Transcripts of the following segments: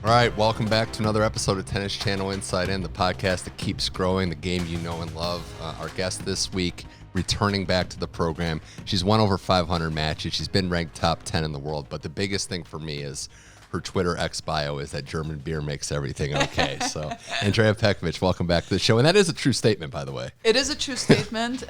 All right, welcome back to another episode of Tennis Channel Inside In, the podcast that keeps growing, the game you know and love. Our guest this week, returning back to the program. She's won over 500 matches. She's been ranked top 10 in the world. But the biggest thing for me is her Twitter X bio is that German beer makes everything okay. So, Andrea Petkovic, welcome back to the show. And that is a true statement, by the way. It is a true statement.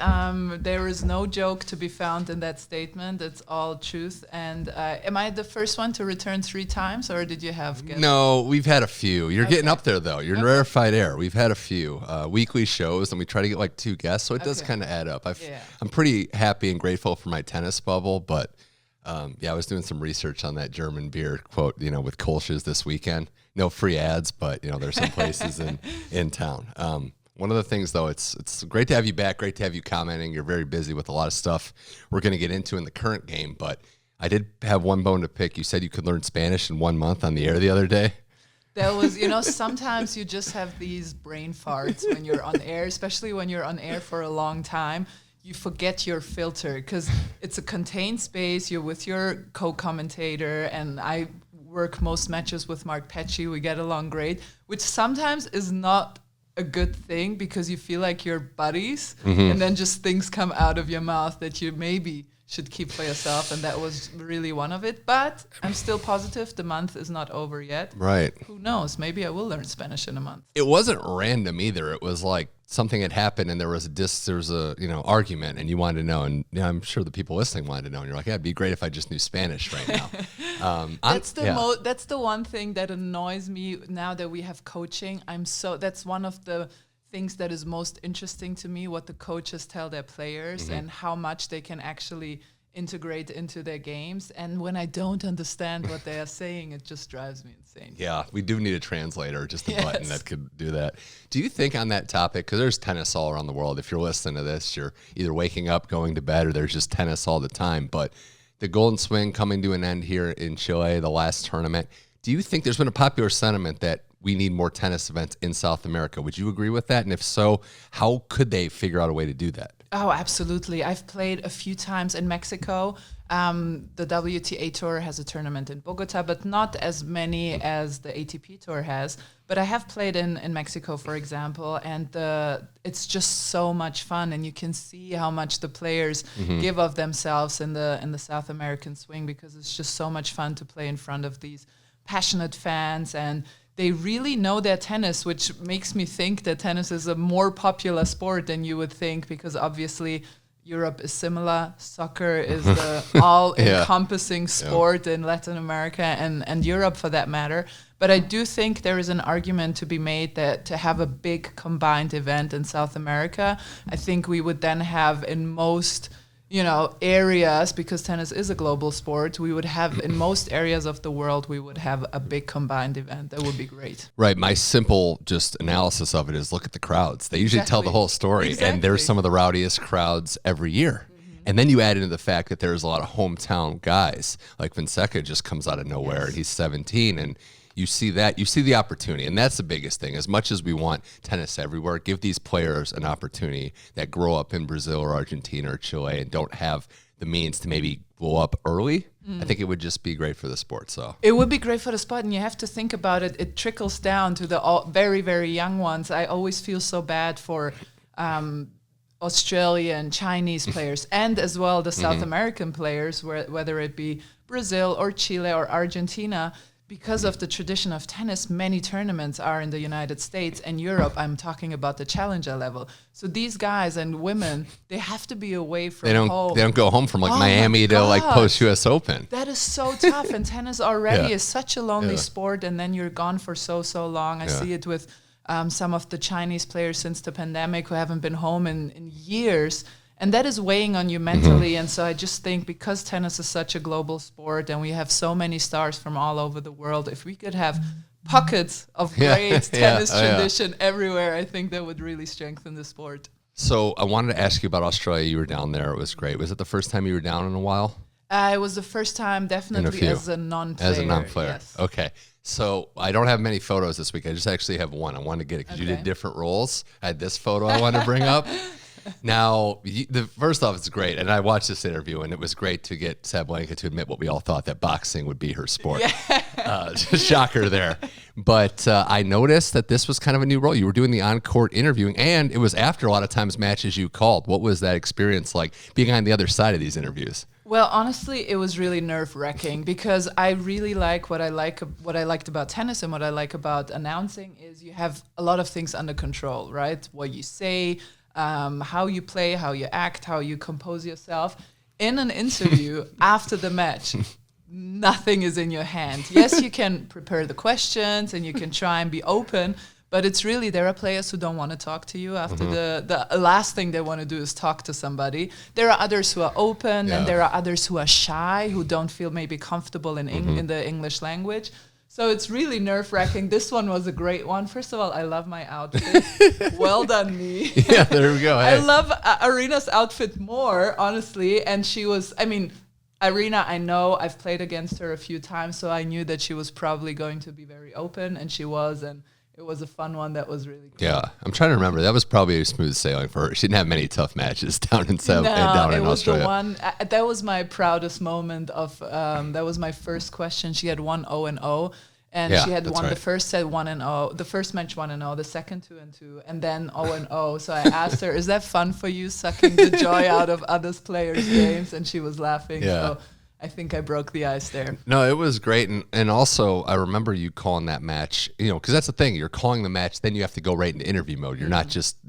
There is no joke to be found in that statement. It's all truth. And am I the first one to return 3 times, or did you have guests? No, we've had a few. You're getting up there, though. You're in rarefied air. We've had a few weekly shows, and we try to get like 2 guests, so it does kind of add up. I'm pretty happy and grateful for my tennis bubble, but I was doing some research on that German beer quote, with Kolsch's this weekend. No free ads, but, there's some places in town. One of the things, though, it's great to have you back, great to have you commenting. You're very busy with a lot of stuff we're going to get into in the current game, but I did have one bone to pick. You said you could learn Spanish in 1 month on the air the other day. That was, sometimes you just have these brain farts when you're on air, especially when you're on air for a long time. You forget your filter because it's a contained space. You're with your co-commentator, and I work most matches with Mark Petchy. We get along great, which sometimes is not a good thing because you feel like you're buddies, and then just things come out of your mouth that you maybe should keep for yourself, and that was really one of it. But I'm still positive the month is not over yet. Right. Who knows? Maybe I will learn Spanish in a month. It wasn't random either. It was like something had happened, and there was a argument, and you wanted to know, and I'm sure the people listening wanted to know, and you're like, yeah, it'd be great if I just knew Spanish right now. That's the one thing that annoys me now that we have coaching. That's one of the things that is most interesting to me, what the coaches tell their players and how much they can actually integrate into their games. And when I don't understand what they are saying, it just drives me insane. Yeah, we do need a translator, just a button that could do that. Do you think on that topic, because there's tennis all around the world, if you're listening to this, you're either waking up, going to bed, or there's just tennis all the time, but the Golden Swing coming to an end here in Chile, the last tournament, do you think there's been a popular sentiment that we need more tennis events in South America? Would you agree with that? And if so, how could they figure out a way to do that? Oh, absolutely. I've played a few times in Mexico. The WTA Tour has a tournament in Bogota, but not as many as the ATP Tour has. But I have played in Mexico, for example, and it's just so much fun. And you can see how much the players give of themselves in the South American swing, because it's just so much fun to play in front of these passionate fans, and they really know their tennis, which makes me think that tennis is a more popular sport than you would think, because obviously Europe is similar. Soccer is the all-encompassing sport in Latin America and Europe for that matter. But I do think there is an argument to be made that to have a big combined event in South America, I think we would then have in most areas, because tennis is a global sport, we would have in most areas of the world, we would have a big combined event. That would be great. Right. My simple just analysis of it is look at the crowds. They usually tell the whole story, and there's some of the rowdiest crowds every year. And then you add into the fact that there's a lot of hometown guys, like Fonseca just comes out of nowhere, and he's 17, and you see the opportunity, and that's the biggest thing. As much as we want tennis everywhere, give these players an opportunity that grow up in Brazil or Argentina or Chile and don't have the means to maybe blow up early. I think it would just be great for the sport. So it would be great for the sport, and you have to think about it. It trickles down to the very, very young ones. I always feel so bad for Australian, Chinese players, and as well the South American players, whether it be Brazil or Chile or Argentina. Because of the tradition of tennis, many tournaments are in the United States and Europe. I'm talking about the challenger level. So these guys and women, they have to be away from home. They don't go home from Miami to post US Open. That is so tough. And tennis already is such a lonely sport. And then you're gone for so long. I see it with some of the Chinese players since the pandemic who haven't been home in years. And that is weighing on you mentally. And so I just think because tennis is such a global sport and we have so many stars from all over the world, if we could have pockets of great tennis tradition everywhere, I think that would really strengthen the sport. So I wanted to ask you about Australia. You were down there. It was great. Was it the first time you were down in a while? It was the first time, definitely as a non-player. As a non-player. Yes. Okay. So I don't have many photos this week. I just actually have one. I wanted to get it because you did different roles. I had this photo I wanted to bring up. Now, first off, it's great. And I watched this interview, and it was great to get Sabalenka to admit what we all thought, that boxing would be her sport. Yeah. Shocker there. But I noticed that this was kind of a new role. You were doing the on-court interviewing, and it was after a lot of times matches you called. What was that experience like, being on the other side of these interviews? Well, honestly, it was really nerve-wracking because I really like what I liked about tennis and what I like about announcing is you have a lot of things under control, right? What you say, how you play, how you act, how you compose yourself. In an interview after the match, nothing is in your hand. Yes, you can prepare the questions and you can try and be open, but it's really, there are players who don't want to talk to you after the last thing they want to do is talk to somebody. There are others who are open, and there are others who are shy, who don't feel maybe comfortable in the English language. So it's really nerve-wracking. This one was a great one. First of all, I love my outfit. Well done, me. Yeah, there we go. Hey. I love Aryna's outfit more, honestly. And she was, Aryna, I know I've played against her a few times, so I knew that she was probably going to be very open, and she was, and it was a fun one that was really cool. Yeah, I'm trying to remember. That was probably a smooth sailing for her. She didn't have many tough matches down in Australia. The one, that was my proudest moment of, that was my first question. She had 1-0-0. And she had won the first set 1-0, the first match 1-0, the second 2-2, and then 0-0. So I asked her, "Is that fun for you, sucking the joy out of others players' games?" And she was laughing. Yeah. So I think I broke the ice there. No, it was great, and also I remember you calling that match. Because that's the thing, you're calling the match, then you have to go right into interview mode. You're not just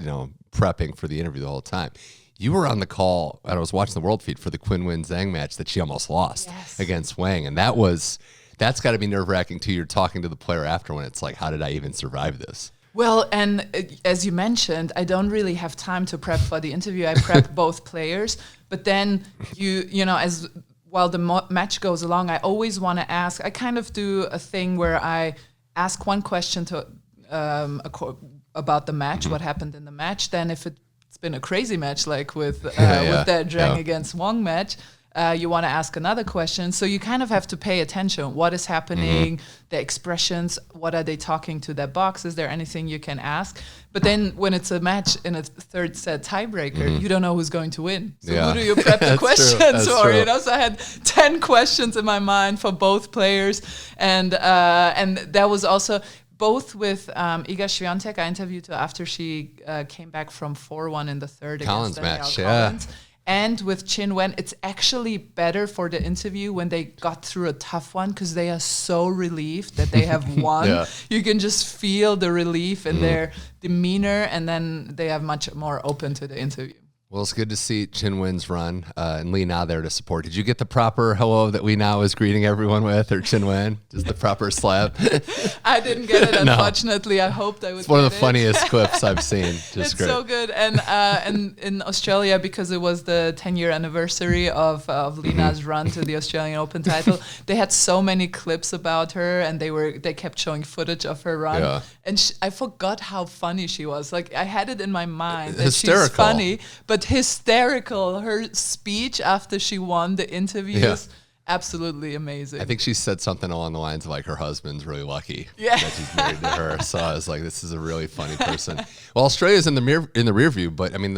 prepping for the interview the whole time. You were on the call, and I was watching the world feed for the Quinn Win Zhang match that she almost lost against Wang, and that's got to be nerve-wracking too. You're talking to the player after when it's like, how did I even survive this? Well, and as you mentioned, I don't really have time to prep for the interview. I prep both players, but then while the match goes along, I always want to ask. I kind of do a thing where I ask one question to about the match, what happened in the match. Then if it's been a crazy match like with that Zhang against Wang match, you want to ask another question. So you kind of have to pay attention. What is happening? The expressions, what are they talking to that box? Is there anything you can ask? But then when it's a match in a third set tiebreaker, you don't know who's going to win. So who do you prep the questions for? So I had 10 questions in my mind for both players. And that was also both with Iga Swiatek. I interviewed her after she came back from 4-1 in the third Collins against Danielle Collins. And with Chin Wen, it's actually better for the interview when they got through a tough one because they are so relieved that they have won. You can just feel the relief in their demeanor, and then they are much more open to the interview. Well, it's good to see Chin Wen's run and Li Na there to support. Did you get the proper hello that Li Na was greeting everyone with, or Chin Wen? Just the proper slap? I didn't get it, unfortunately. No. I hoped I would. It's one of the funniest clips I've seen. Just it's great. So good. And in Australia, because it was the 10-year anniversary of Li Na's run to the Australian Open title, they had so many clips about her, and they kept showing footage of her run. Yeah. And I forgot how funny she was. Like, I had it in my mind that she's funny, but hysterical. Her speech after she won the interviews, absolutely amazing. I think she said something along the lines of like her husband's really lucky that she's married to her. So I was like, this is a really funny person. Well, Australia's in the rear view, but I mean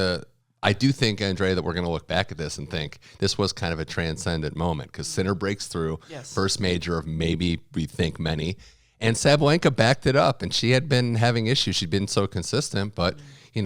I do think, Andrea, that we're going to look back at this and think this was kind of a transcendent moment because Sinner breaks through, first major of maybe we think many, and Sabalenka backed it up, and she had been having issues. She'd been so consistent, but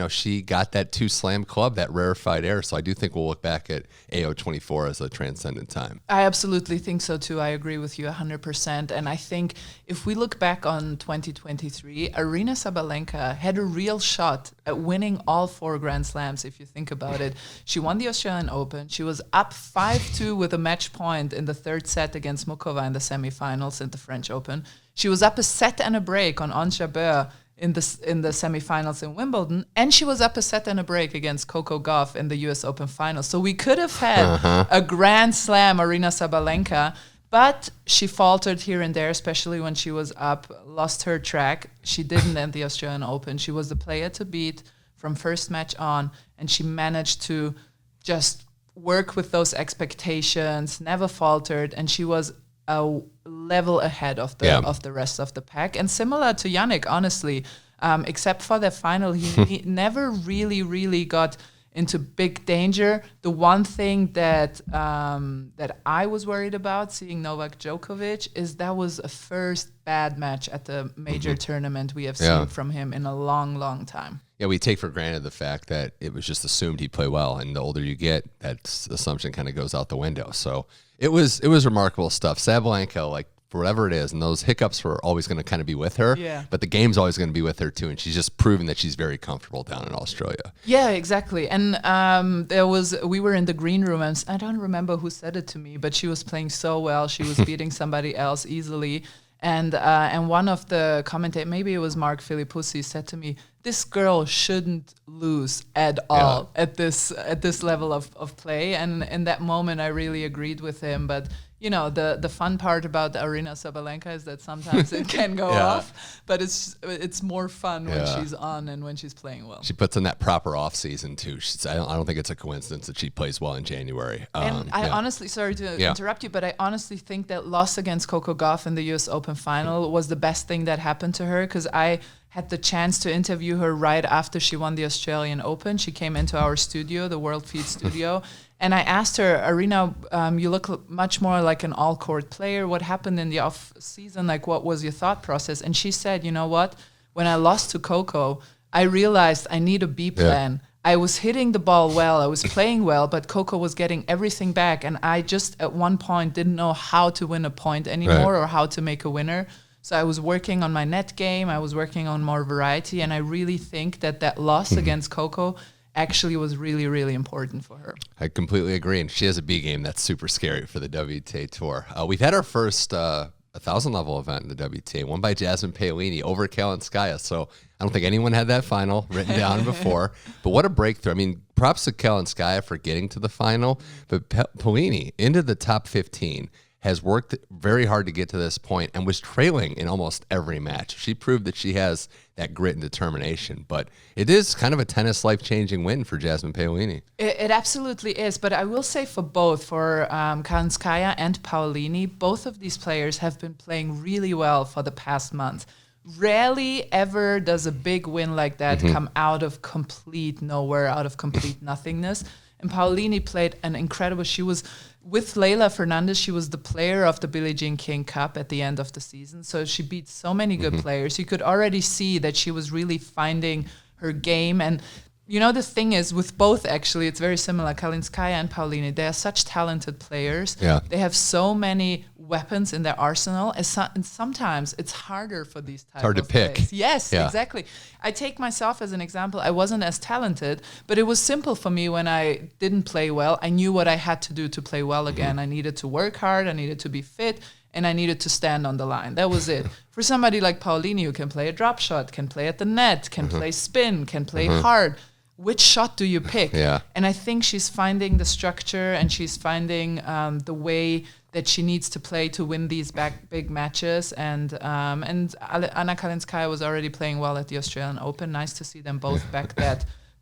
she got that 2-slam club, that rarefied air. So I do think we'll look back at AO24 as a transcendent time. I absolutely think so too. I agree with you 100%. And I think if we look back on 2023, Aryna Sabalenka had a real shot at winning all 4 Grand Slams, if you think about it. She won the Australian Open. She was up 5-2 with a match point in the third set against Mukova in the semifinals in the French Open. She was up a set and a break on Ons Jabeur in the semifinals in Wimbledon, and she was up a set and a break against Coco Gauff in the US Open finals. So we could have had a Grand Slam Aryna Sabalenka, but she faltered here and there, especially when she was up, lost her track. She didn't end the Australian Open. She was the player to beat from first match on, and she managed to just work with those expectations, never faltered, and she was a level ahead of the rest of the pack. And similar to Yannick, honestly, except for the final, he never really got into big danger. The one thing that that I was worried about seeing Novak Djokovic is that was a first bad match at the major tournament we have seen from him in a long, long time. Yeah, we take for granted the fact that it was just assumed he'd play well, and the older you get, that assumption kind of goes out the window. So it was remarkable stuff. Sabalenka, like, for whatever it is, and those hiccups were always going to kind of be with her, but the game's always going to be with her too, and she's just proven that she's very comfortable down in Australia. Yeah, exactly. And we were in the green room, and I don't remember who said it to me, but she was playing so well. She was beating somebody else easily. And one of the commentators, maybe it was Mark Philippussi, said to me, "This girl shouldn't lose at all at this level of play." And in that moment, I really agreed with him. But you know, the fun part about Aryna Sabalenka is that sometimes it can go off, but it's more fun when she's on and when she's playing well. She puts in that proper off season too. I don't think it's a coincidence that she plays well in January. And I honestly, sorry to interrupt you, but I honestly think that loss against Coco Gauff in the US Open final was the best thing that happened to her, because I had the chance to interview her right after she won the Australian Open. She came into our studio, the World Feed studio, and I asked her, "Aryna, you look much more like an all-court player. What happened in the off-season? Like, what was your thought process?" And she said, "You know what? When I lost to Coco, I realized I need a B plan. I was hitting the ball well, I was playing well, but Coco was getting everything back, and I just at one point didn't know how to win a point anymore or how to make a winner. So I was working on my net game, I was working on more variety, and I really think that loss against Coco actually was really, really important for her." I completely agree, and she has a B game that's super scary for the WTA Tour. We've had our first 1,000-level event in the WTA, won by Jasmine Paolini over Kalinskaya. So I don't think anyone had that final written down before. But what a breakthrough. I mean, props to Kalinskaya for getting to the final, but Paolini into the top 15 has worked very hard to get to this point and was trailing in almost every match. She proved that she has that grit and determination. But it is kind of a tennis life-changing win for Jasmine Paolini. It absolutely is. But I will say for both, for Kalinskaya and Paolini, both of these players have been playing really well for the past month. Rarely ever does a big win like that come out of complete nowhere, out of complete nothingness. And Paolini played an incredible, she was with Leila Fernandez, she was the player of the Billie Jean King Cup at the end of the season. So she beat so many good players. You could already see that she was really finding her game. And you know, the thing is with both, actually, it's very similar. Kalinskaya and Paolini, they are such talented players. Yeah. They have so many weapons in their arsenal, and sometimes it's harder for these types of hard to pick. players. Yes, exactly. I take myself as an example. I wasn't as talented, but it was simple for me when I didn't play well. I knew what I had to do to play well again. I needed to work hard, I needed to be fit, and I needed to stand on the line. That was it. For somebody like Paolini, who can play a drop shot, can play at the net, can play spin, can play hard, which shot do you pick? And I think she's finding the structure, and she's finding the way that she needs to play to win these big matches. And Anna Kalinskaya was already playing well at the Australian Open. Nice to see them both back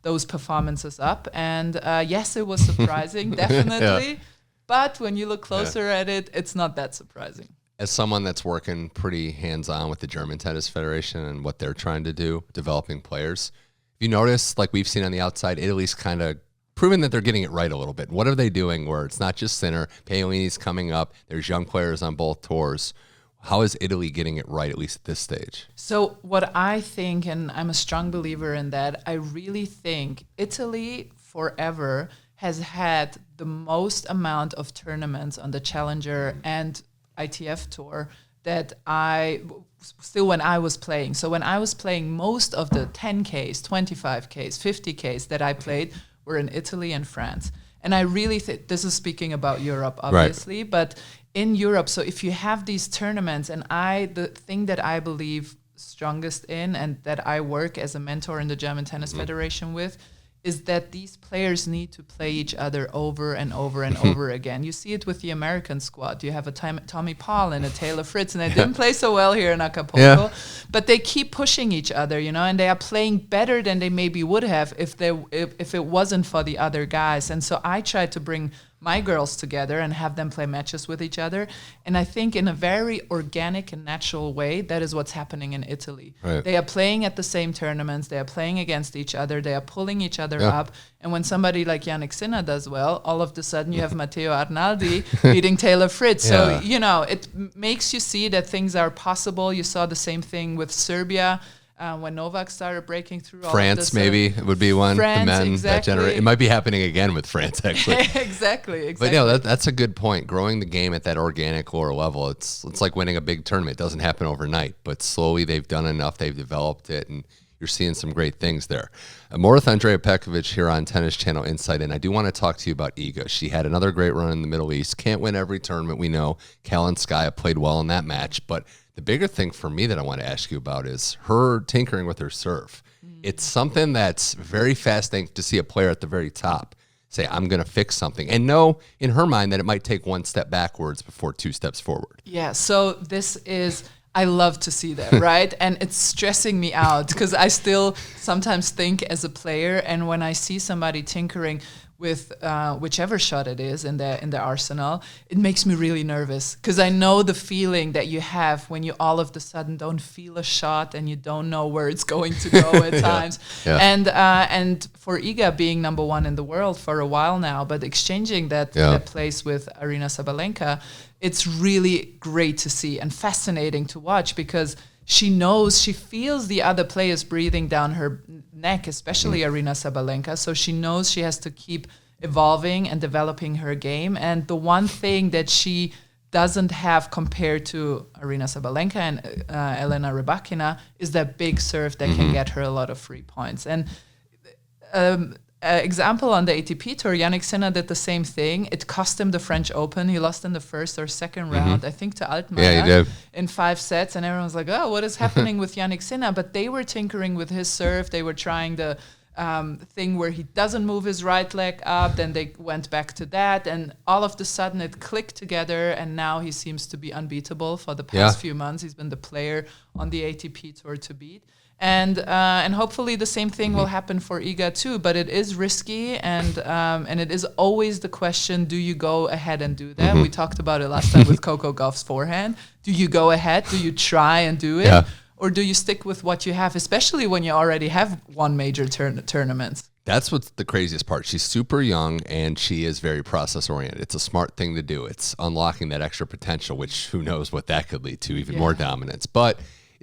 those performances up. And yes, it was surprising, definitely. But when you look closer at it, it's not that surprising. As someone that's working pretty hands-on with the German Tennis Federation and what they're trying to do, developing players, you notice, like we've seen on the outside, Italy's kind of proving that they're getting it right a little bit. What are they doing where it's not just Sinner, Paolini's coming up, there's young players on both tours. How is Italy getting it right, at least at this stage? So what I think, and I'm a strong believer in that, I really think Italy forever has had the most amount of tournaments on the Challenger and ITF Tour that when I was playing. So when I was playing, most of the 10Ks, 25Ks, 50Ks that I played were in Italy and France. And I really think, this is speaking about Europe, obviously, but in Europe, so if you have these tournaments, and the thing that I believe strongest in, and that I work as a mentor in the German Tennis Federation with, is that these players need to play each other over and over and over again. You see it with the American squad. You have a Tommy Paul and a Taylor Fritz, and they didn't play so well here in Acapulco, but they keep pushing each other, you know, and they are playing better than they maybe would have if it wasn't for the other guys. And so I try to bring my girls together and have them play matches with each other. And I think in a very organic and natural way, that is what's happening in Italy. Right. They are playing at the same tournaments. They are playing against each other. They are pulling each other up. And when somebody like Jannik Sinner does well, all of a sudden you have Matteo Arnaldi beating Taylor Fritz. So, you know, it makes you see that things are possible. You saw the same thing with Serbia. When Novak started breaking through, France maybe would be one. France, the men, exactly. It might be happening again with France, actually. exactly. But yeah, that's a good point. Growing the game at that organic lower level, it's like winning a big tournament. It doesn't happen overnight, but slowly they've done enough. They've developed it, and you're seeing some great things there. More with Andrea Petkovic here on Tennis Channel Insight, and I do want to talk to you about Iga. She had another great run in the Middle East. Can't win every tournament, we know. Kalinskaya played well in that match, but the bigger thing for me that I want to ask you about is her tinkering with her serve. It's something that's very fascinating to see a player at the very top say, I'm going to fix something, and know in her mind that it might take one step backwards before two steps forward. Yeah, so this is, I love to see that, right? And it's stressing me out because I still sometimes think as a player, and when I see somebody tinkering with whichever shot it is in their arsenal, it makes me really nervous because I know the feeling that you have when you all of a sudden don't feel a shot and you don't know where it's going to go at times. Yeah. And for Iga being number one in the world for a while now, but exchanging that place with Aryna Sabalenka, it's really great to see and fascinating to watch because she feels the other players breathing down her neck, especially Aryna Sabalenka. So she knows she has to keep evolving and developing her game. And the one thing that she doesn't have compared to Aryna Sabalenka and Elena Rybakina is that big serve that can get her a lot of free points. And example on the ATP tour, Jannik Sinner did the same thing. It cost him the French Open. He lost in the first or second round, I think, to Altmaier in 5 sets. And everyone was like, oh, what is happening with Jannik Sinner? But they were tinkering with his serve. They were trying the thing where he doesn't move his right leg up. Then they went back to that. And all of a sudden it clicked together. And now he seems to be unbeatable for the past few months. He's been the player on the ATP tour to beat. And hopefully the same thing will happen for Iga too. But it is risky, and it is always the question: do you go ahead and do that? We talked about it last time with Coco Gauff's forehand. Do you go ahead? Do you try and do it, or do you stick with what you have? Especially when you already have won major tournaments. That's what's the craziest part. She's super young, and she is very process-oriented. It's a smart thing to do. It's unlocking that extra potential, which who knows what that could lead to, even more dominance. But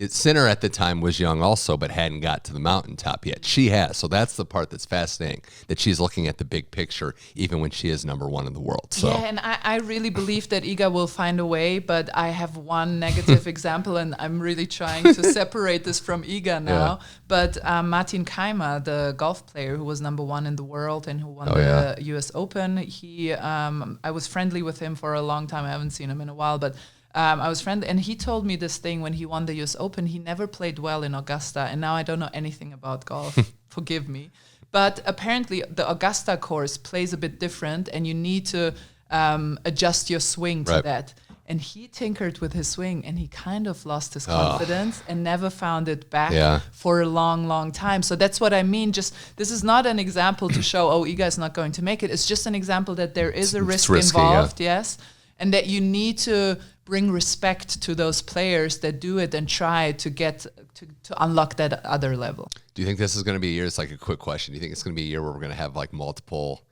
Sinner at the time was young also, but hadn't got to the mountaintop yet. She has. So that's the part that's fascinating, that she's looking at the big picture, even when she is number one in the world. So. Yeah, and I really believe that Iga will find a way, but I have one negative example, and I'm really trying to separate this from Iga now. But Martin Keimer, the golf player who was number one in the world and who won the US Open, I was friendly with him for a long time. I haven't seen him in a while, but I was friendly, and he told me this thing when he won the US Open. He never played well in Augusta, and now I don't know anything about golf. Forgive me. But apparently the Augusta course plays a bit different, and you need to adjust your swing to that. And he tinkered with his swing, and he kind of lost his confidence and never found it back for a long, long time. So that's what I mean. Just this is not an example to show, Iga is not going to make it. It's just an example that there is a risk involved, yes, and that you need to bring respect to those players that do it and try to get to unlock that other level. Do you think this is going to be a year? It's like a quick question. Do you think it's going to be a year where we're going to have like multiple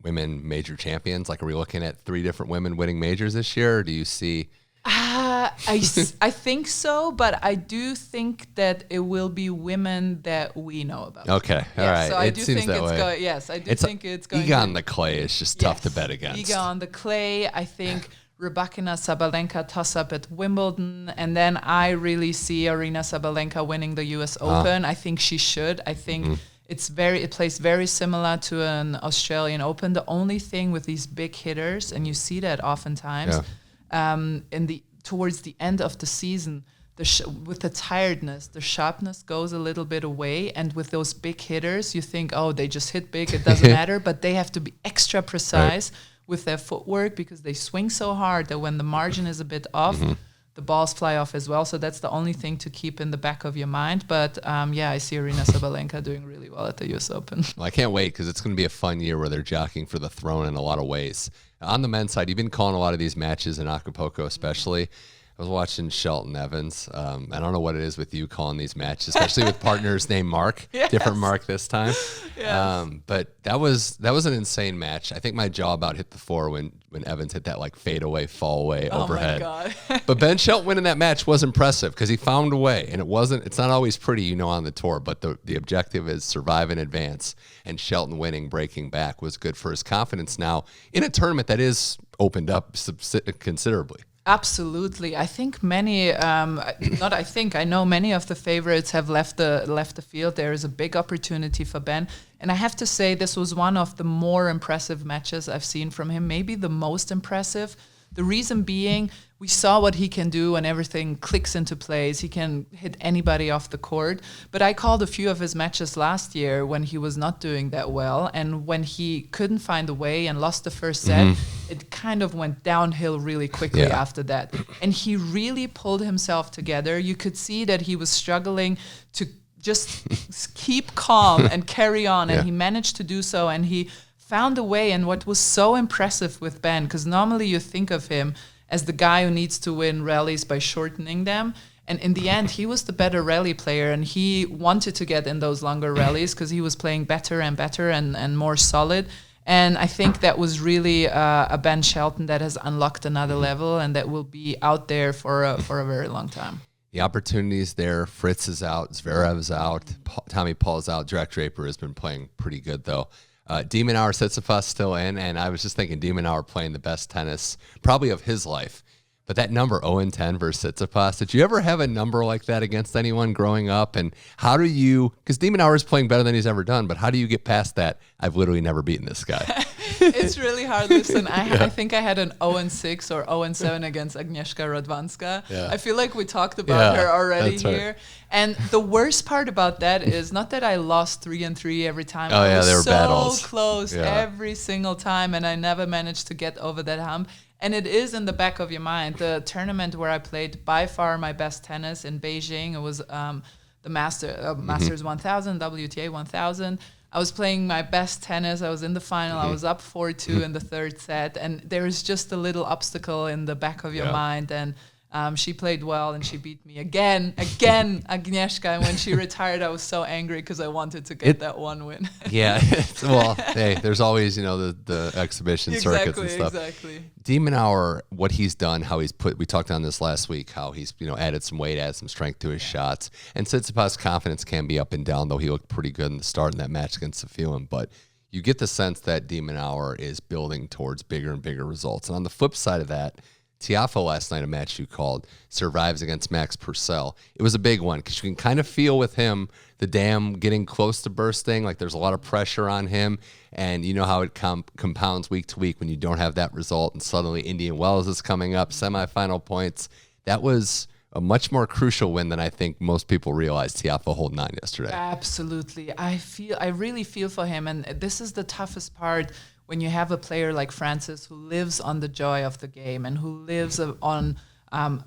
women major champions? Like, are we looking at 3 different women winning majors this year? Or do you see? I think so, but I do think that it will be women that we know about. Okay, all right. So I do think it's going. Yes, I do think it's going. Iga on the clay is just tough to bet against. Iga on the clay, I think. Rybakina Sabalenka toss up at Wimbledon, and then I really see Aryna Sabalenka winning the US Open. I think she should. I think it plays very similar to an Australian Open. The only thing with these big hitters, and you see that oftentimes, towards the end of the season, with the tiredness, the sharpness goes a little bit away, and with those big hitters, you think, they just hit big, it doesn't matter, but they have to be extra precise with their footwork because they swing so hard that when the margin is a bit off, the balls fly off as well. So that's the only thing to keep in the back of your mind. But I see Aryna Sabalenka doing really well at the US Open. Well, I can't wait because it's going to be a fun year where they're jockeying for the throne in a lot of ways. On the men's side, you've been calling a lot of these matches in Acapulco especially. I was watching Shelton Evans. I don't know what it is with you calling these matches, especially with partners named Mark. Yes. Different Mark this time. Yes. But that was an insane match. I think my jaw about hit the floor when Evans hit that like fadeaway, fall away overhead. Oh my God. But Ben Shelton winning that match was impressive because he found a way, and it's not always pretty, on the tour, but the objective is survive and advance. And Shelton winning, breaking back was good for his confidence now in a tournament that is opened up considerably. Absolutely. I think many, I know many of the favorites have left the field. There is a big opportunity for Ben. And I have to say this was one of the more impressive matches I've seen from him, maybe the most impressive. The reason being, we saw what he can do when everything clicks into place. He can hit anybody off the court. But I called a few of his matches last year when he was not doing that well. And when he couldn't find a way and lost the first set, it kind of went downhill really quickly after that. And he really pulled himself together. You could see that he was struggling to just keep calm and carry on. And he managed to do so. And he found a way. And what was so impressive with Ben, because normally you think of him as the guy who needs to win rallies by shortening them. And in the end, he was the better rally player, and he wanted to get in those longer rallies because he was playing better and better and more solid. And I think that was really a Ben Shelton that has unlocked another level and that will be out there for a very long time. The opportunity's there. Fritz is out. Zverev is out. Tommy Paul's out. Jack Draper has been playing pretty good, though. De Minaur, Tsitsipas still in, and I was just thinking De Minaur playing the best tennis probably of his life. But that number 0-10 versus Tsitsipas, did you ever have a number like that against anyone growing up? And how do you, because De Minaur is playing better than he's ever done, but how do you get past that? I've literally never beaten this guy. It's really hard. Listen, I think I had an 0-6 or 0-7 against Agnieszka Radwanska. Yeah. I feel like we talked about her already here. Right. And the worst part about that is not that I lost 3-3 every time. Oh, yeah, they were so battles. Close every single time, and I never managed to get over that hump. And it is in the back of your mind. The tournament where I played by far my best tennis in Beijing, it was the Masters 1000, WTA 1000. I was playing my best tennis. I was in the final. I was up 4-2 in the third set. And there is just a little obstacle in the back of your mind. And she played well, and she beat me again, Agnieszka. And when she retired, I was so angry because I wanted to get that one win. Well, hey, there's always, the exhibition circuits and stuff. Exactly. De Minaur, what he's done, how he's we talked on this last week, how he's, added some weight, added some strength to his shots. And Tsitsipas' confidence can be up and down, though he looked pretty good in the start in that match against Safiullin. But you get the sense that De Minaur is building towards bigger and bigger results. And on the flip side of that, Tiafoe last night, a match you called, survives against Max Purcell. It was a big one because you can kind of feel with him the dam getting close to bursting. Like there's a lot of pressure on him, and you know how it compounds week to week when you don't have that result, and suddenly Indian Wells is coming up, semifinal points. That was a much more crucial win than I think most people realized. Tiafoe holding on yesterday. Absolutely. I really feel for him, and this is the toughest part. When you have a player like Francis who lives on the joy of the game and who lives on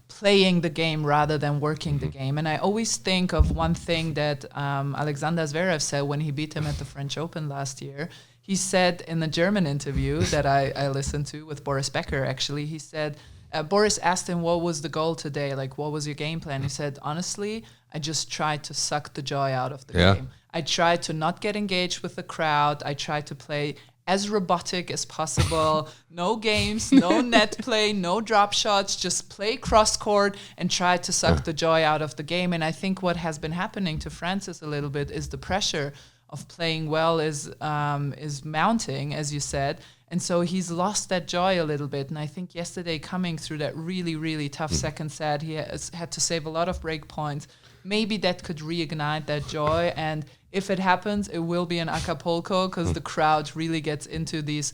playing the game rather than working the game. And I always think of one thing that Alexander Zverev said when he beat him at the French Open last year. He said in the German interview that I listened to with Boris Becker, actually, he said, Boris asked him, what was the goal today? Like, what was your game plan? He said, honestly, I just tried to suck the joy out of the game. I tried to not get engaged with the crowd. I tried to play as robotic as possible. No games, no net play, no drop shots, just play cross court and try to suck the joy out of the game. And I think what has been happening to Francis a little bit is the pressure of playing well is mounting, as you said. And so he's lost that joy a little bit. And I think yesterday, coming through that really, really tough second set, he had to save a lot of break points. Maybe that could reignite that joy. And if it happens, it will be in Acapulco because the crowd really gets into these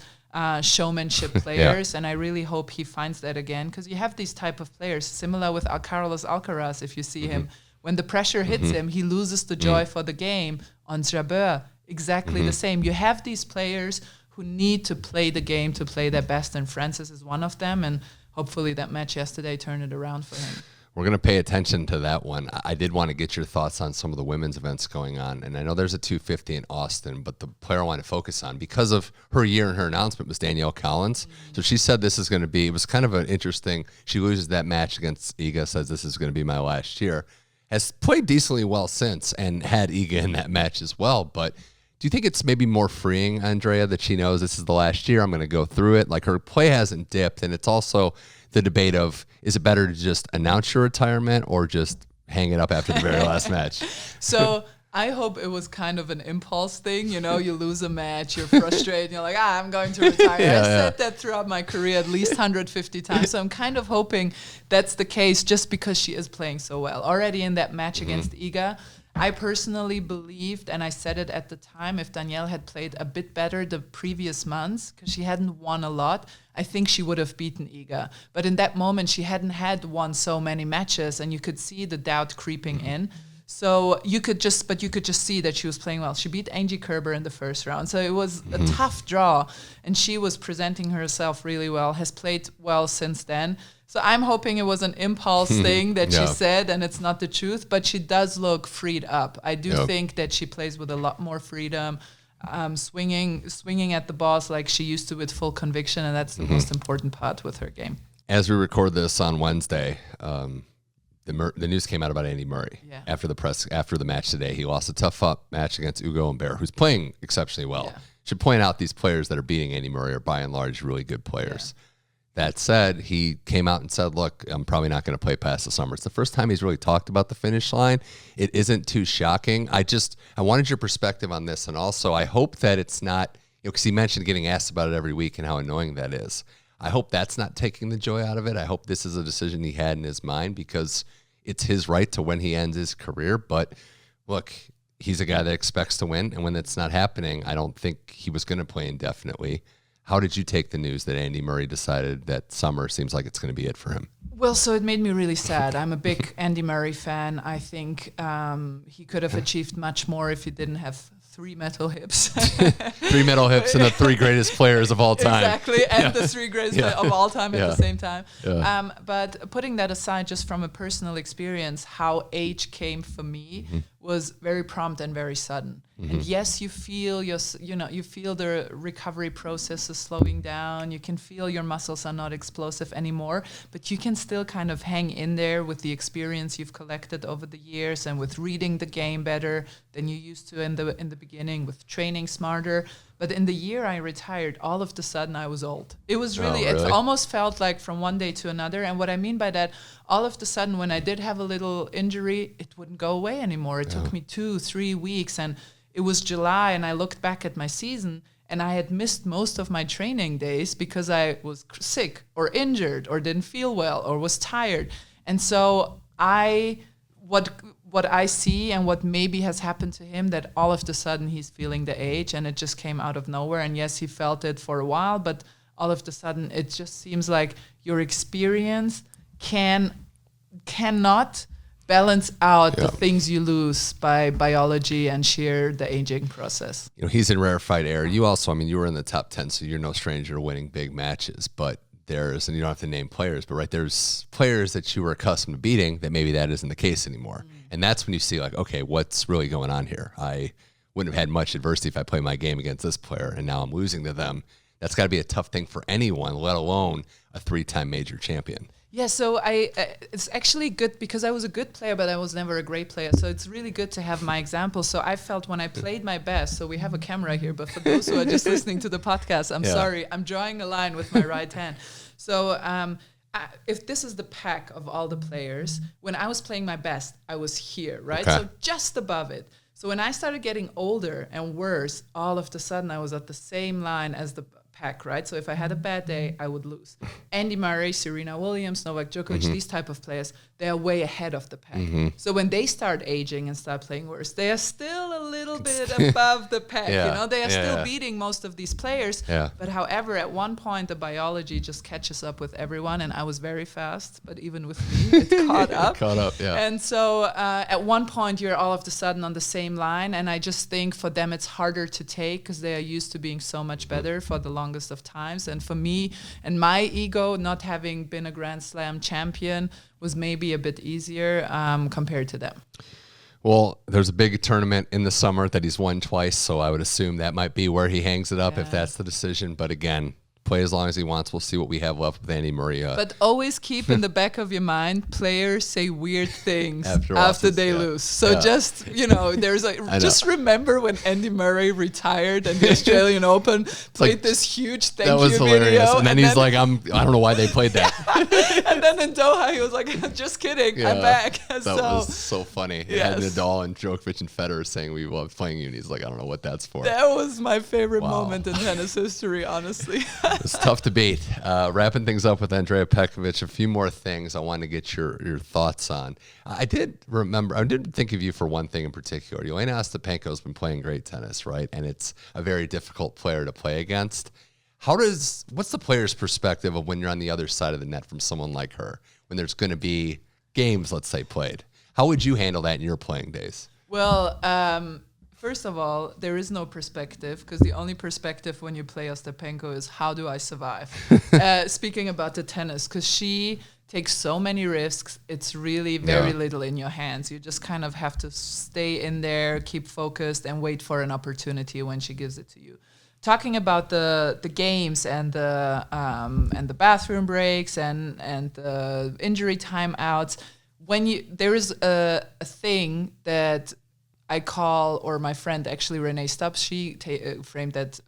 showmanship players. And I really hope he finds that again, because you have these type of players, similar with Carlos Alcaraz, if you see him. When the pressure hits him, he loses the joy for the game. On Jabeur, exactly the same. You have these players who need to play the game to play their best, and Francis is one of them. And hopefully that match yesterday turned it around for him. We're going to pay attention to that one. I did want to get your thoughts on some of the women's events going on. And I know there's a 250 in Austin, but the player I want to focus on because of her year and her announcement was Danielle Collins. So she said this is going to be, it was kind of an interesting, she loses that match against Iga, says this is going to be my last year. Has played decently well since and had Iga in that match as well. But do you think it's maybe more freeing, Andrea, that she knows this is the last year, I'm going to go through it? Like her play hasn't dipped, and it's also the debate of, is it better to just announce your retirement or just hang it up after the very last match? So I hope it was kind of an impulse thing. You know, you lose a match, you're frustrated, you're like, I'm going to retire. I said that throughout my career at least 150 times. So I'm kind of hoping that's the case just because she is playing so well. Already in that match against Iga, I personally believed, and I said it at the time, if Danielle had played a bit better the previous months, because she hadn't won a lot, I think she would have beaten Iga. But in that moment, she hadn't won so many matches, and you could see the doubt creeping in. So you could just see that she was playing well. She beat Angie Kerber in the first round. So it was a tough draw, and she was presenting herself really well, has played well since then. So I'm hoping it was an impulse thing that she said, and it's not the truth, but she does look freed up. I do think that she plays with a lot more freedom, swinging at the balls like she used to with full conviction, and that's the most important part with her game. As we record this on Wednesday, the news came out about Andy Murray after the match today. He lost a tough-up match against Ugo Humbert, who's playing exceptionally well. Should point out these players that are beating Andy Murray are by and large really good players. That said, he came out and said, look, I'm probably not going to play past the summer. It's the first time he's really talked about the finish line. It isn't too shocking. I wanted your perspective on this, and also I hope that it's not, because he mentioned getting asked about it every week and how annoying that is. I hope that's not taking the joy out of it. I hope this is a decision he had in his mind because it's his right to when he ends his career. But look, he's a guy that expects to win, and when it's not happening, I don't think he was going to play indefinitely. How did you take the news that Andy Murray decided that summer seems like it's going to be it for him? Well, so it made me really sad. I'm a big Andy Murray fan. I think he could have achieved much more if he didn't have 3 metal hips. 3 metal hips and the 3 greatest players of all time. Exactly, and the 3 greatest of all time at the same time. But putting that aside, just from a personal experience, how age came for me was very prompt and very sudden. And yes, you feel you feel the recovery process is slowing down. You can feel your muscles are not explosive anymore, but you can still kind of hang in there with the experience you've collected over the years and with reading the game better than you used to in the beginning, with training smarter. But in the year I retired, all of a sudden I was old. It was really, it almost felt like from one day to another. And what I mean by that, all of a sudden when I did have a little injury, it wouldn't go away anymore. It took me 2-3 weeks, and it was July, and I looked back at my season, and I had missed most of my training days because I was sick or injured or didn't feel well or was tired. And so what I see and what maybe has happened to him, that all of a sudden he's feeling the age, and it just came out of nowhere. And yes, he felt it for a while, but all of a sudden it just seems like your experience cannot balance out the things you lose by biology and the aging process. He's in rarefied air. You also, you were in the top 10, so you're no stranger to winning big matches, but and you don't have to name players, but there's players that you were accustomed to beating that maybe that isn't the case anymore. And that's when you see okay, what's really going on here? I wouldn't have had much adversity if I played my game against this player, and now I'm losing to them. That's got to be a tough thing for anyone, let alone a 3-time major champion. Yeah, so it's actually good because I was a good player, but I was never a great player. So it's really good to have my example. So I felt when I played my best, so we have a camera here, but for those who are just listening to the podcast, I'm sorry, I'm drawing a line with my right hand. So if this is the pack of all the players, when I was playing my best, I was here, right? Okay. So just above it. So when I started getting older and worse, all of a sudden I was at the same line as the pack, right? So if I had a bad day, I would lose. Andy Murray, Serena Williams, Novak Djokovic, these type of players, they are way ahead of the pack. So when they start aging and start playing worse, they are still a little little bit above the pack. Yeah. You know, they are still Yeah. beating most of these players. Yeah. But however, at one point, the biology just catches up with everyone. And I was very fast, but even with me, it caught up. Caught up, yeah. And so at one point, you're all of a sudden on the same line. And I just think for them, it's harder to take because they are used to being so much better for the longest of times. And for me and my ego, not having been a Grand Slam champion was maybe a bit easier compared to them. Well, there's a big tournament in the summer that he's won twice, so I would assume that might be where he hangs it up if that's the decision. But again, play as long as he wants. We'll see what we have left with Andy Murray. But always keep in the back of your mind, players say weird things after they lose. So just, you know, there's like, just remember when Andy Murray retired and the Australian Open played this huge thank you video. Hilarious. And then he's like, I don't know why they played that. And then in Doha, he was like, just kidding, I'm back. That was so funny. He had Nadal and Djokovic and Federer saying we love playing you. And he's like, I don't know what that's for. That was my favorite moment in tennis history, honestly. It's tough to beat. Wrapping things up with Andrea Petkovic, a few more things I want to get your thoughts on. I did think of you for one thing in particular. Aryna Sabalenka has been playing great tennis, right? And it's a very difficult player to play against. What's the player's perspective of when you're on the other side of the net from someone like her, when there's going to be games, let's say, played? How would you handle that in your playing days? Well, first of all, there is no perspective because the only perspective when you play Ostapenko is how do I survive? Speaking about the tennis, because she takes so many risks, it's really very little in your hands. You just kind of have to stay in there, keep focused, and wait for an opportunity when she gives it to you. Talking about the games and the bathroom breaks and the injury timeouts, there is a thing that I call, or my friend actually Renee Stubbs, she framed that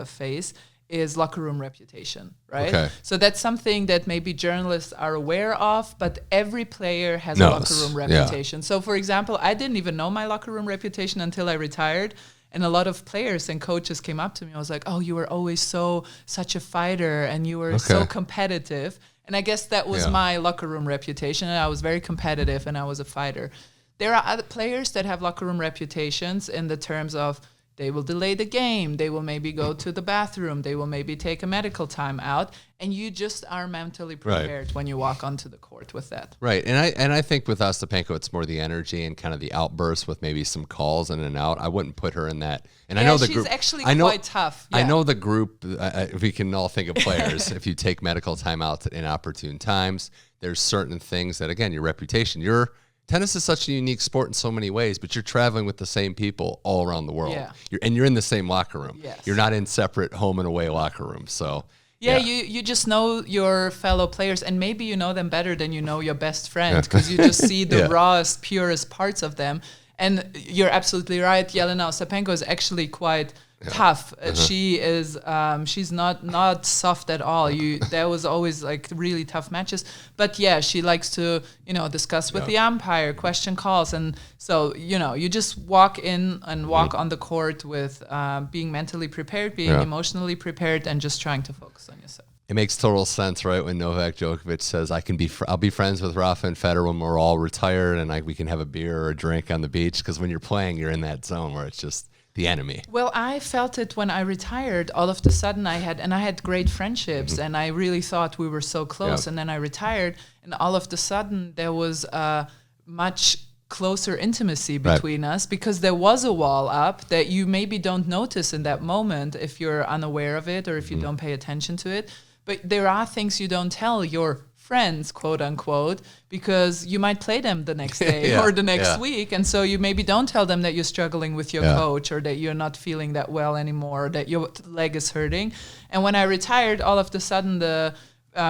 phase, is locker room reputation, right? Okay. So that's something that maybe journalists are aware of, but every player has a locker room reputation. So for example, I didn't even know my locker room reputation until I retired. And a lot of players and coaches came up to me. I was like, oh, you were always such a fighter and you were so competitive. And I guess that was my locker room reputation. And I was very competitive and I was a fighter. There are other players that have locker room reputations in the terms of they will delay the game, they will maybe go to the bathroom, they will maybe take a medical time out, and you just are mentally prepared when you walk onto the court with that. Right, and I think with Ostapenko, it's more the energy and kind of the outburst with maybe some calls in and out. I wouldn't put her in that. And I know the group. She's actually quite tough. Yeah. I know the group. We can all think of players. If you take medical timeouts at inopportune times, there's certain things that, again, your reputation, tennis is such a unique sport in so many ways, but you're traveling with the same people all around the world. Yeah. You're in the same locker room. Yes. You're not in separate home and away locker rooms. So you just know your fellow players, and maybe you know them better than you know your best friend because you just see the rawest, purest parts of them. And you're absolutely right. Aryna Sabalenka is actually quite tough. She is. She's not soft at all. There was always like really tough matches, but she likes to discuss with the umpire, question calls, and so you just walk in and walk on the court with being mentally prepared, being emotionally prepared, and just trying to focus on yourself. It makes total sense, right? When Novak Djokovic says, I'll be friends with Rafa and Federer when we're all retired and we can have a beer or a drink on the beach, because when you're playing, you're in that zone where it's just the enemy. Well, I felt it when I retired. All of a sudden I had great friendships and I really thought we were so close. And then I retired and all of a sudden there was a much closer intimacy between us because there was a wall up that you maybe don't notice in that moment if you're unaware of it or if you don't pay attention to it. But there are things you don't tell your friends, quote unquote, because you might play them the next day or the next week. And so you maybe don't tell them that you're struggling with your coach or that you're not feeling that well anymore, or that your leg is hurting. And when I retired, all of a sudden the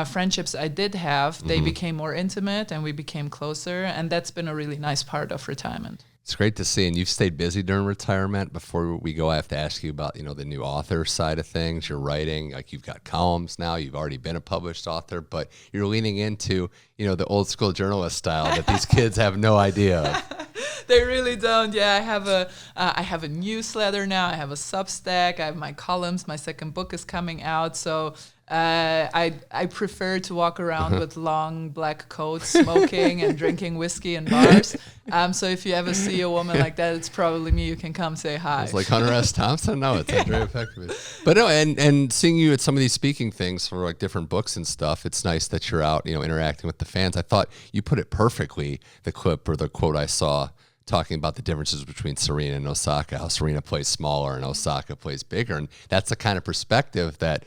friendships I did have, they became more intimate and we became closer. And that's been a really nice part of retirement. It's great to see, and you've stayed busy during retirement. Before we go, I have to ask you about, the new author side of things. You're writing, like you've got columns now. You've already been a published author, but you're leaning into, the old school journalist style that these kids have no idea of. They really don't. Yeah, I have a newsletter now. I have a Substack. I have my columns. My second book is coming out. So I prefer to walk around with long black coats, smoking and drinking whiskey in bars. So if you ever see a woman like that, it's probably me. You can come say hi. It's like Hunter S. Thompson. No, it's Andrea Petkovic. But no, and seeing you at some of these speaking things for like different books and stuff, it's nice that you're out, interacting with the fans. I thought you put it perfectly, the clip or the quote I saw, talking about the differences between Serena and Osaka, how Serena plays smaller and Osaka plays bigger. And that's the kind of perspective that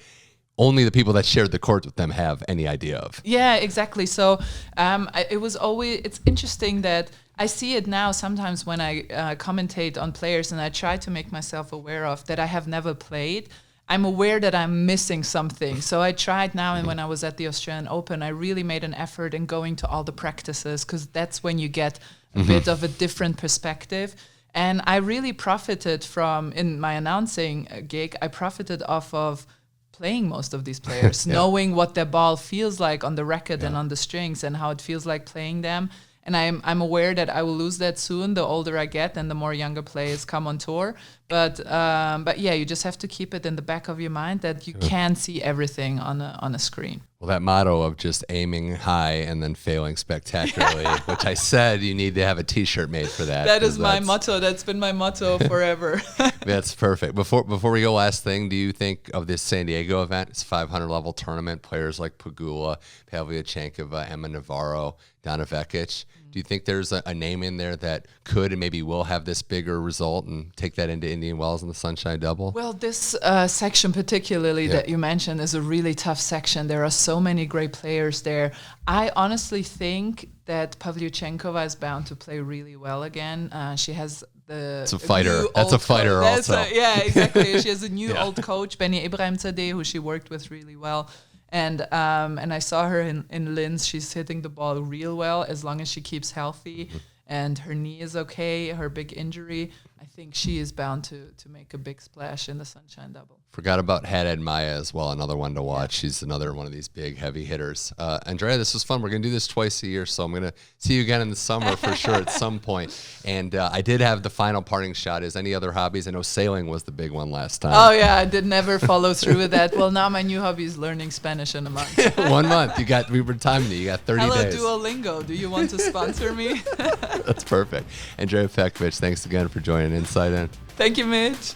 only the people that shared the court with them have any idea of. Yeah, exactly. So it's interesting that I see it now sometimes when I commentate on players, and I try to make myself aware of that I have never played. I'm aware that I'm missing something. So I tried now, and when I was at the Australian Open, I really made an effort in going to all the practices, because that's when you get a bit of a different perspective. And I really profited from, in my announcing gig, I profited off of playing most of these players, knowing what their ball feels like on the racket and on the strings, and how it feels like playing them. And I'm aware that I will lose that soon, the older I get and the more younger players come on tour. But yeah, you just have to keep it in the back of your mind that you can't see everything on a screen. Well, that motto of just aiming high and then failing spectacularly, which I said you need to have a T-shirt made for that. That is my motto. That's been my motto forever. That's perfect. Before we go, last thing, do you think of this San Diego event? It's a 500 level tournament. Players like Pegula, Pavlyuchenkova, Emma Navarro, Donna Vekic. Do you think there's a name in there that could and maybe will have this bigger result and take that into Indian Wells in the Sunshine Double? Well, this section particularly that you mentioned is a really tough section. There are so many great players there. I honestly think that Pavlyuchenkova is bound to play really well again. She has it's a fighter. That's a fighter also. Yeah, exactly. She has a new old coach, Benny Ibrahimzadeh, who she worked with really well. And I saw her in Linz. She's hitting the ball real well as long as she keeps healthy. And her knee is okay, her big injury. I think she is bound to make a big splash in the Sunshine Double. Forgot about Haddad Maya as well, another one to watch. She's another one of these big, heavy hitters. Andrea, this was fun. We're going to do this twice a year, so I'm going to see you again in the summer for sure at some point. And I did have the final parting shot. Is any other hobbies? I know sailing was the big one last time. Oh, yeah, I did never follow through with that. Well, now my new hobby is learning Spanish in a month. 1 month. We were timing you. You got 30 days. Hello, Duolingo. Do you want to sponsor me? That's perfect. Andrea Petkovic, thanks again for joining Inside In. Thank you, Mitch.